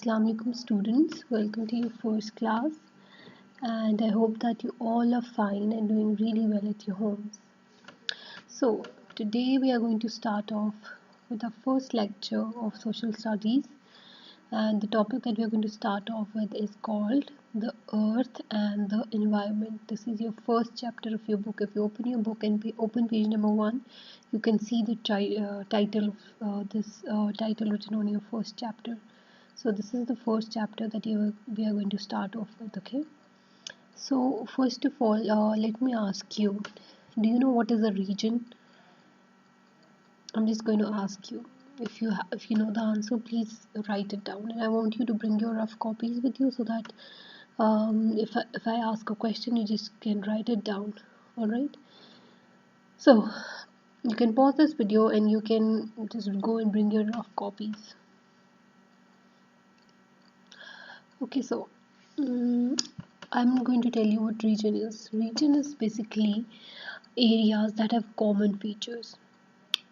Assalamu alaikum students, welcome to your first class, and I hope that you all are fine and doing really well at your homes. So today we are going to start off with our first lecture of social studies, and the topic that we are going to start off with is called the earth and the environment. This is your first chapter of your book. If you open your book and open page number 1, you can see the title of this title written on your first chapter. So this is the first chapter that we are going to start off with. Okay, so first of all, let me ask you, do you know what is a region? I'm just going to ask you. If you know the answer, please write it down, and I want you to bring your rough copies with you so that if I ask a question, you just can write it down. All right. So you can pause this video and you can just go and bring your rough copies. Okay, so I'm going to tell you what region is. Region is basically areas that have common features,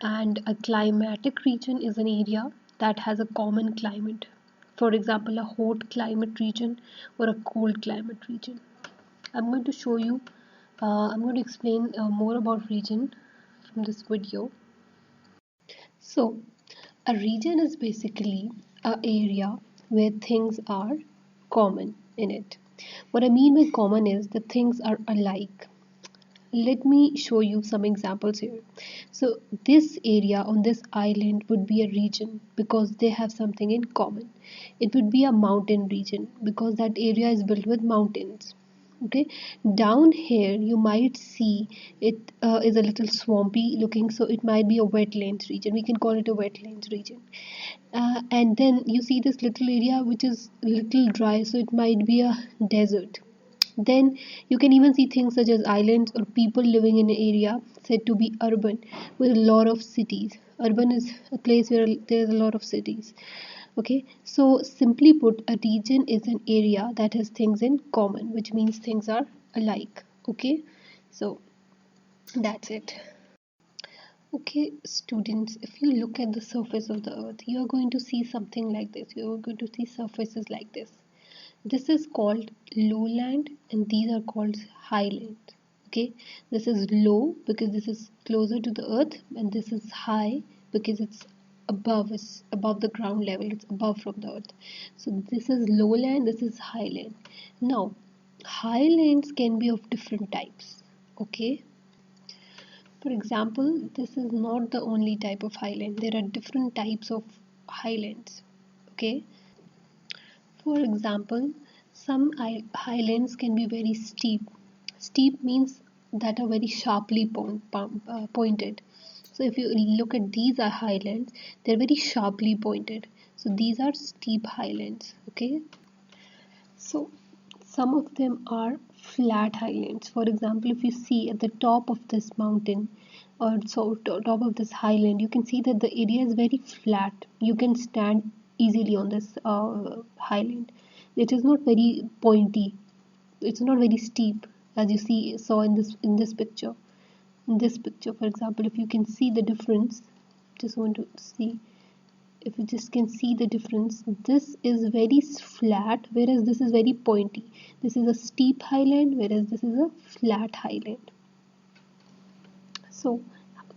and a climatic region is an area that has a common climate. For example, a hot climate region or a cold climate region. I'm going to show you, I'm going to explain more about region from this video. So, a region is basically an area where things are common in it. What I mean by common is that things are alike. Let me show you some examples here. So this area on this island would be a region because they have something in common. It would be a mountain region because that area is built with mountains. Okay, down here you might see it is a little swampy looking, so it might be a wetlands region. We can call it a wetlands region. And then you see this little area which is little dry, so it might be a desert. Then you can even see things such as islands or people living in an area said to be urban with a lot of cities. Urban is a place where there's a lot of cities. Okay, so simply put, a region is an area that has things in common, which means things are alike. Okay, so that's it. Okay, students, if you look at the surface of the earth, you are going to see something like this. You are going to see surfaces like this. This is called lowland and these are called highland. Okay, this is low because this is closer to the earth, and this is high because it's above the ground level. It's above from the earth. So this is lowland, this is highland. Now highlands can be of different types. Okay, for example, this is not the only type of highland. There are different types of highlands. Okay, for example, some highlands can be very steep. Steep means that are very sharply pointed. So if you look at these are highlands, they're very sharply pointed. So these are steep highlands. Okay. So some of them are flat highlands. For example, if you see at the top of this mountain or top of this highland, you can see that the area is very flat. You can stand easily on this highland. It is not very pointy. It's not very steep as you saw in this picture. In this picture, for example, if you can see the difference, just want to see if you just can see the difference. This is very flat whereas this is very pointy. This is a steep highland whereas this is a flat highland. So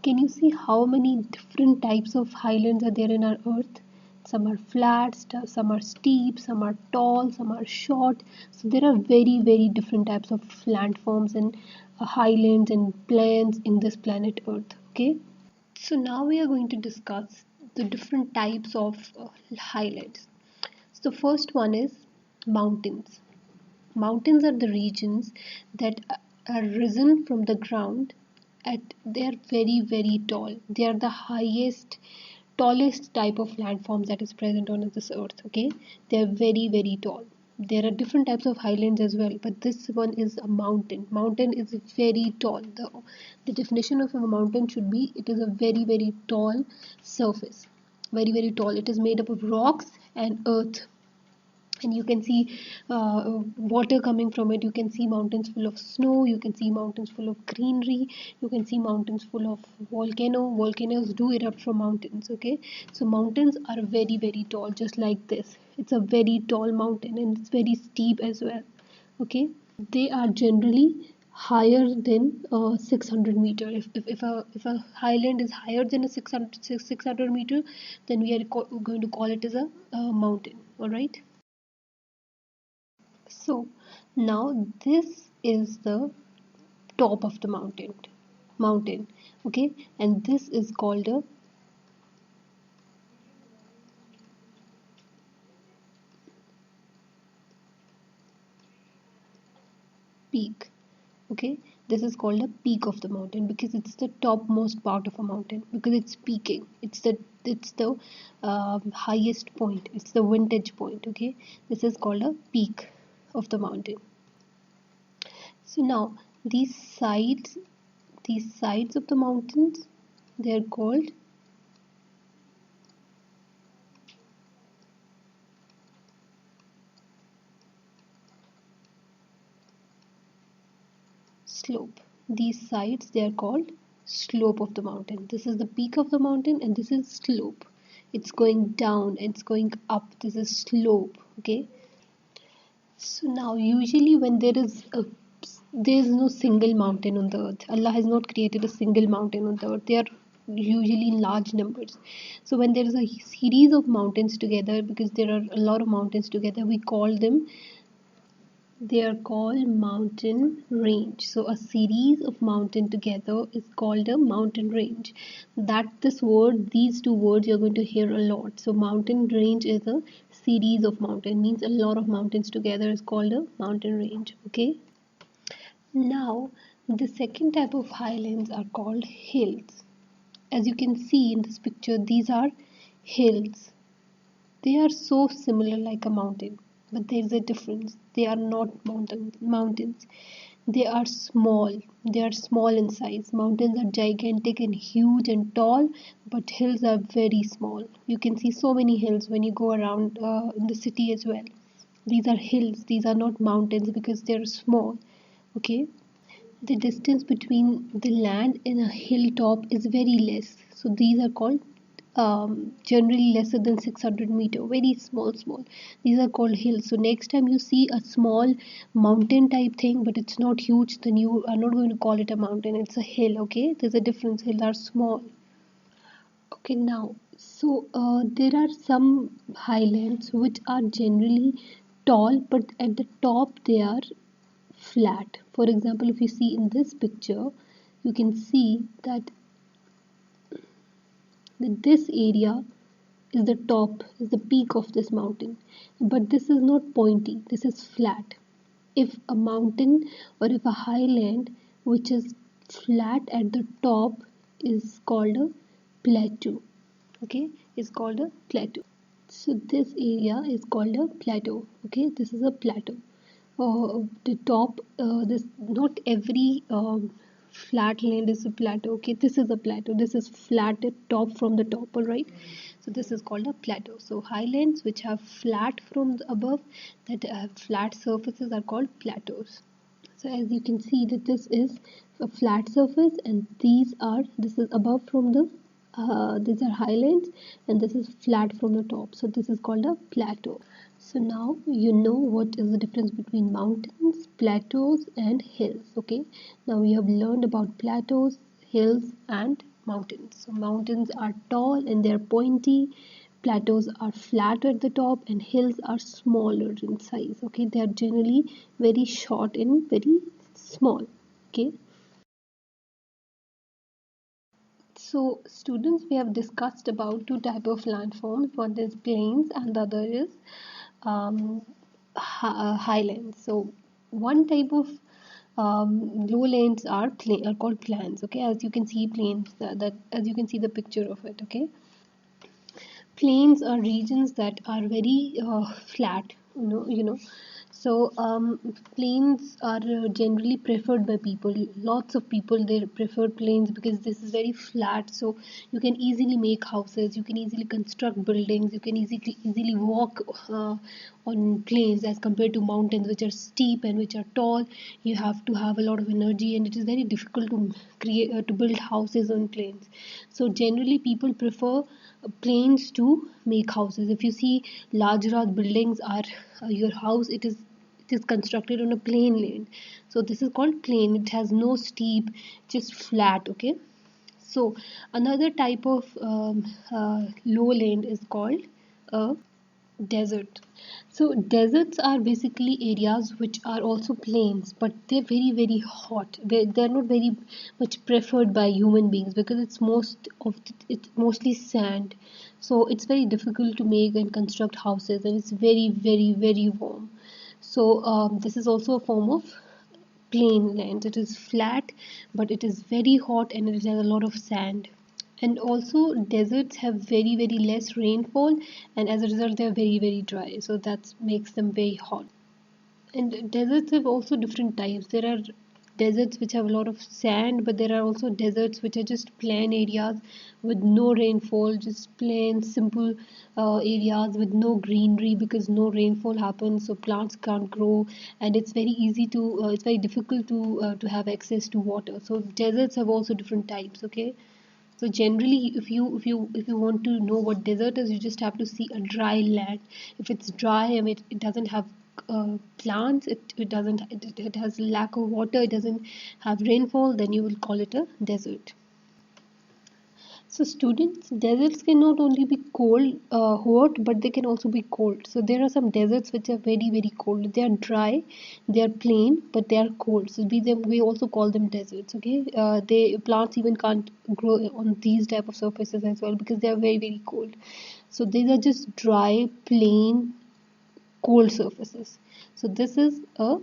can you see how many different types of highlands are there in our earth? Some are flat, some are steep, some are tall, some are short. So there are very different types of landforms and highlands and plains in this planet earth. Okay, so now we are going to discuss the different types of highlands. So the first one is mountains. Mountains are the regions that are risen from the ground at they are very tall. They are the tallest type of landforms that is present on this earth. Okay, they are very tall. There are different types of highlands as well, but this one is a mountain. Mountain is very tall. The definition of a mountain should be it is a very tall surface. Very tall. It is made up of rocks and earth, and you can see water coming from it. You can see mountains full of snow, you can see mountains full of greenery, you can see mountains full of volcanoes do erupt from mountains. Okay, so mountains are very tall, just like this. It's a very tall mountain and it's very steep as well. Okay, they are generally higher than 600 meter. If a highland is higher than a 600 meter, then we are going to call it as a mountain. All right. So now this is the top of the mountain. Okay, and this is called a peak. Okay, this is called a peak of the mountain because it's the topmost part of a mountain, because it's peaking. It's the highest point, it's the vantage point. Okay, this is called a peak of the mountain. So now these sides these sides of the mountains, they are called slope. These sides, they are called slope of the mountain. This is the peak of the mountain and this is slope. It's going down, it's going up. This is slope. Okay. So now usually when there is no single mountain on the earth. Allah has not created a single mountain on the earth. They are usually in large numbers. So when there is a series of mountains together, because there are a lot of mountains together, we call them, they are called mountain range. So a series of mountain together is called a mountain range. These two words you're going to hear a lot. So mountain range is a series of mountain, means a lot of mountains together is called a mountain range. Okay. Now the second type of highlands are called hills. As you can see in this picture, these are hills. They are so similar like a mountain, but there is a difference. They are not mountains. They are small. They are small in size. Mountains are gigantic and huge and tall, but hills are very small. You can see so many hills when you go around in the city as well. These are hills. These are not mountains because they are small. Okay. The distance between the land and a hilltop is very less. So these are called generally lesser than 600 meter, very small. These are called hills. So next time you see a small mountain type thing, but it's not huge, then you are not going to call it a mountain. It's a hill. Okay, there's a difference. Hills are small. Okay, now so there are some highlands which are generally tall, but at the top they are flat. For example, if you see in this picture, you can see that this area is the top, is the peak of this mountain. But this is not pointy, this is flat. If a mountain or if a highland which is flat at the top is called a plateau. Okay, is called a plateau. So this area is called a plateau. Okay, this is a plateau. The top, this not every flat land is a plateau. Okay, this is a plateau. This is flat at top from the top. All right. So this is called a plateau. So highlands which have flat from the above, that have flat surfaces, are called plateaus. So as you can see that this is a flat surface and this is above from the these are highlands and this is flat from the top. So this is called a plateau. So now you know what is the difference between mountains, plateaus and hills. Okay. Now we have learned about plateaus, hills and mountains. So mountains are tall and they're pointy. Plateaus are flat at the top and hills are smaller in size. Okay, they are generally very short and very small. Okay, so students, we have discussed about two type of landforms. One is plains and the other is highlands. So one type of lowlands are called plains. Okay, as you can see plains, that as you can see the picture of it. Okay, plains are regions that are very flat. You know. Plains are generally preferred by people. Lots of people they prefer plains because this is very flat. So you can easily make houses. You can easily construct buildings. You can easily walk on plains as compared to mountains, which are steep and which are tall. You have to have a lot of energy, and it is very difficult to create to build houses on plains. So generally, people prefer plains to make houses. If you see large buildings are your house, it is constructed on a plain land. So this is called plain. It has no steep, just flat. Okay. So another type of lowland is called a desert. So deserts are basically areas which are also plains, but they're very hot. They're not very much preferred by human beings because it's mostly sand. So it's very difficult to make and construct houses, and it's very warm. So this is also a form of plain land. It is flat, but it is very hot and it has a lot of sand. And also deserts have very less rainfall, and as a result they are very dry, so that makes them very hot. And deserts have also different types. There are deserts which have a lot of sand, but there are also deserts which are just plain areas with no rainfall, just plain simple areas with no greenery because no rainfall happens, so plants can't grow, and it's very difficult to have access to water. So deserts have also different types. Okay. So generally, if you want to know what desert is, you just have to see a dry land. If it's dry and it doesn't have plants, it doesn't it has lack of water, it doesn't have rainfall, then you will call it a desert. So students, deserts can not only be cold, hot, but they can also be cold. So there are some deserts which are very cold. They are dry, they are plain, but they are cold. So we also call them deserts. Okay, they plants even can't grow on these type of surfaces as well because they are very cold. So these are just dry, plain, cold surfaces. So this is a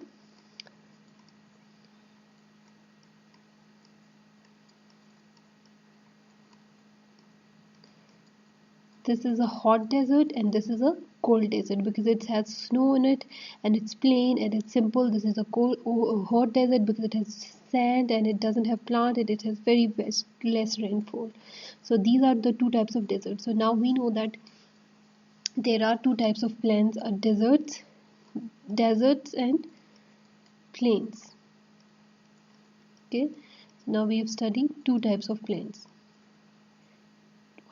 hot desert and this is a cold desert because it has snow in it and it's plain and it's simple. This is a hot desert because it has sand and it doesn't have plant and it has very less rainfall. So these are the two types of deserts. So now we know that there are two types of plains: deserts and plains. Okay, so now we have studied two types of plains.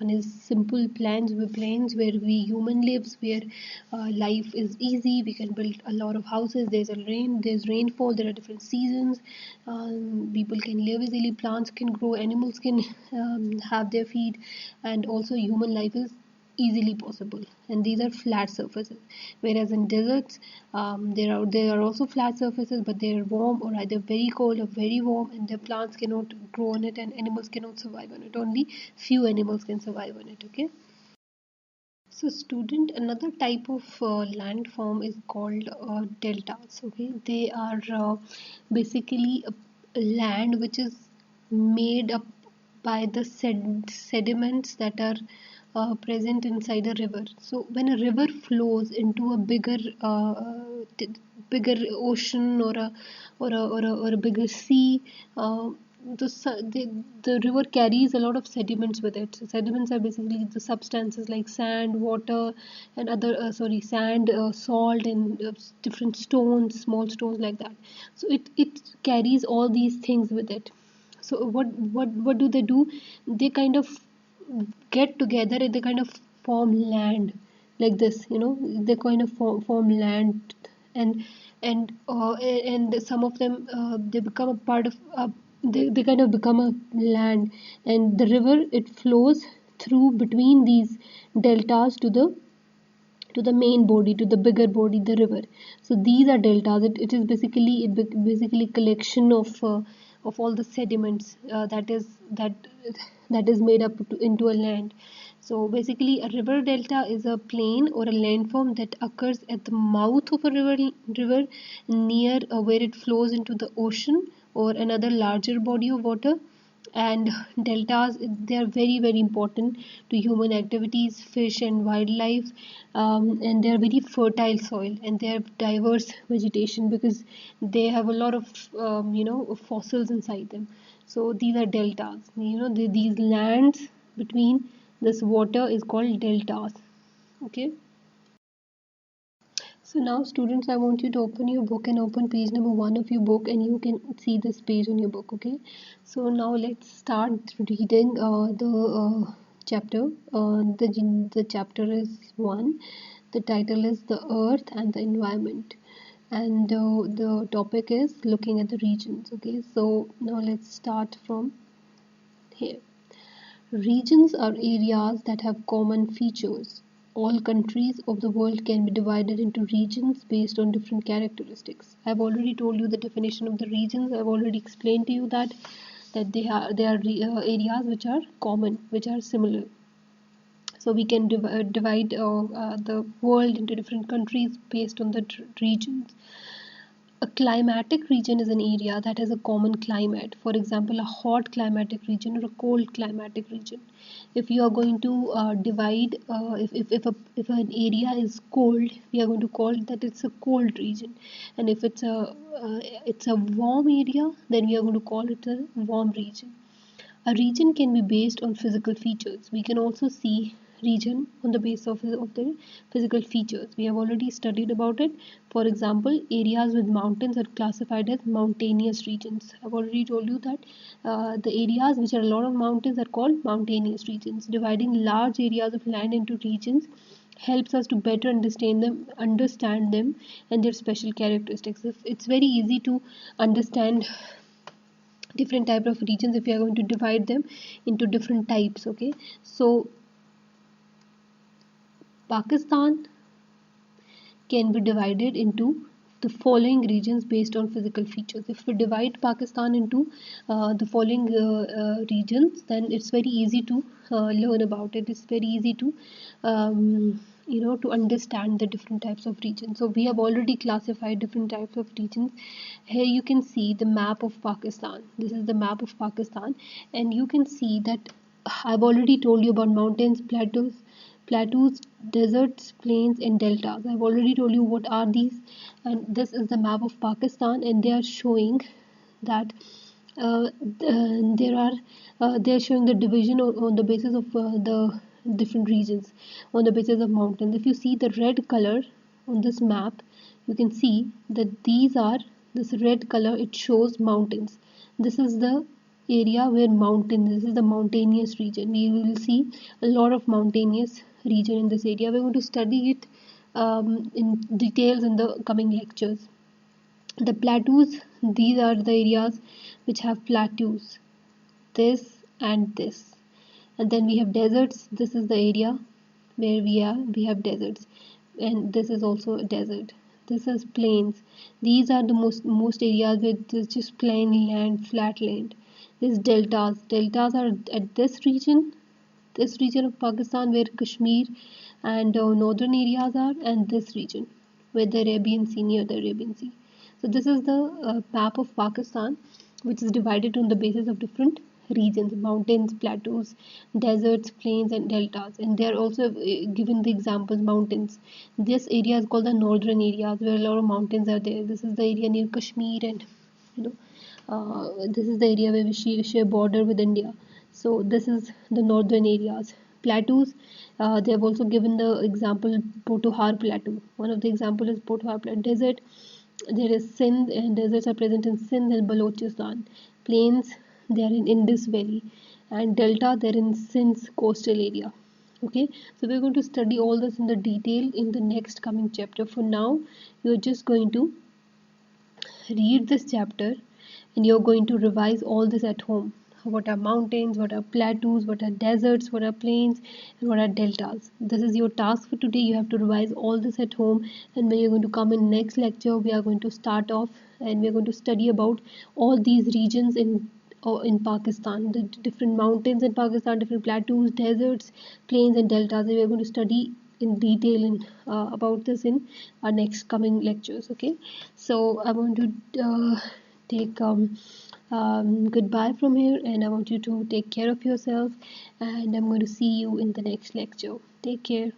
One is simple plains where we human lives, where life is easy. We can build a lot of houses. There's rainfall. There are different seasons. People can live easily. Plants can grow. Animals can have their feed, and also human life is easily possible. And these are flat surfaces. Whereas in deserts, there are also flat surfaces, but they are warm or either very cold or very warm, and the plants cannot grow on it, and animals cannot survive on it. Only few animals can survive on it. Okay. So student, another type of landform is called deltas. Okay, they are basically a land which is made up by the sediments that are present inside a river. So when a river flows into a t- bigger ocean or a bigger sea, the river carries a lot of sediments with it. So sediments are basically the substances like sand, water, and sand, salt, and different stones, small stones like that. So it carries all these things with it. So what do? They kind of get together and they kind of form land like this. They kind of form land, and and some of them they become a part of they kind of become a land, and the river it flows through between these deltas to the main body, to the bigger body, the river. So these are deltas. It is basically collection of all the sediments that is made up into a land. So basically, a river delta is a plain or a landform that occurs at the mouth of a river near where it flows into the ocean or another larger body of water, And deltas, they are very very important to human activities, fish and wildlife, and they are very fertile soil, and they have diverse vegetation because they have a lot of fossils inside them. So these are deltas, these lands between this water is called deltas. Okay. So now students, I want you to open your book and open page number 1 of your book, and you can see this page on your book. Okay. So now let's start reading chapter. The chapter is 1. The title is The Earth and the Environment, and the topic is looking at the regions. Okay. So now let's start from here. Regions are areas that have common features. All countries of the world can be divided into regions based on different characteristics. I've already told you the definition of the regions. I've already explained to you that they are areas which are common, which are similar. So we can divide the world into different countries based on the regions. A climatic region is an area that has a common climate. For example, a hot climatic region or a cold climatic region. If you are going to divide, if an area is cold, we are going to call that it's a cold region. And if it's a warm area, then we are going to call it a warm region. A region can be based on physical features. We can also see region on the basis of the physical features. We have already studied about it. For example, areas with mountains are classified as mountainous regions. I've already told you that the areas which are a lot of mountains are called mountainous regions. Dividing large areas of land into regions helps us to better understand them and their special characteristics. It's very easy to understand different type of regions if you are going to divide them into different types. Okay, so Pakistan can be divided into the following regions based on physical features. If we divide Pakistan into the following regions, then it's very easy to learn about it. It's very easy to to understand the different types of regions. So we have already classified different types of regions. Here you can see the map of Pakistan. This is the map of Pakistan, and you can see that I've already told you about mountains, plateaus, deserts, plains, and deltas. I've already told you what are these, and this is the map of Pakistan, and they are showing that uh, there are they are showing the division on the basis of the different regions, on the basis of mountains. If you see the red color on this map, you can see that these are this red color. It shows mountains. This is the area where this is the mountainous region. We will see a lot of mountainous region in this area. We're going to study it in details in the coming lectures. The plateaus, these are the areas which have plateaus, this and this. And then we have deserts. This is the area where we have deserts, and this is also a desert. This is plains. These are the most areas with just plain land, flat land. This deltas are at this region of Pakistan where Kashmir and northern areas are, and this region where the Arabian Sea, near the Arabian Sea. So this is the map of Pakistan, which is divided on the basis of different regions: mountains, plateaus, deserts, plains, and deltas. And they are also given the examples: mountains. This area is called the northern areas where a lot of mountains are there. This is the area near Kashmir, and you know this is the area where we share border with India. So this is the northern areas. Plateaus, they have also given the example Potohar Plateau. One of the example is Potohar Plateau. Desert, there is Sindh, and deserts are present in Sindh and Balochistan. Plains, they are in Indus Valley, and delta, they're in Sindh's coastal area. Okay, so we're going to study all this in the detail in the next coming chapter. For now, you're just going to read this chapter, and you're going to revise all this at home. What are mountains, what are plateaus, what are deserts, what are plains, and what are deltas. This is your task for today. You have to revise all this at home, and when you're going to come in next lecture, we are going to start off and we're going to study about all these regions in Pakistan, the different mountains in Pakistan, different plateaus, deserts, plains, and deltas. We are going to study in detail about this in our next coming lectures. Okay, so I'm going to take Goodbye from here, and I want you to take care of yourself. And I'm going to see you in the next lecture. Take care.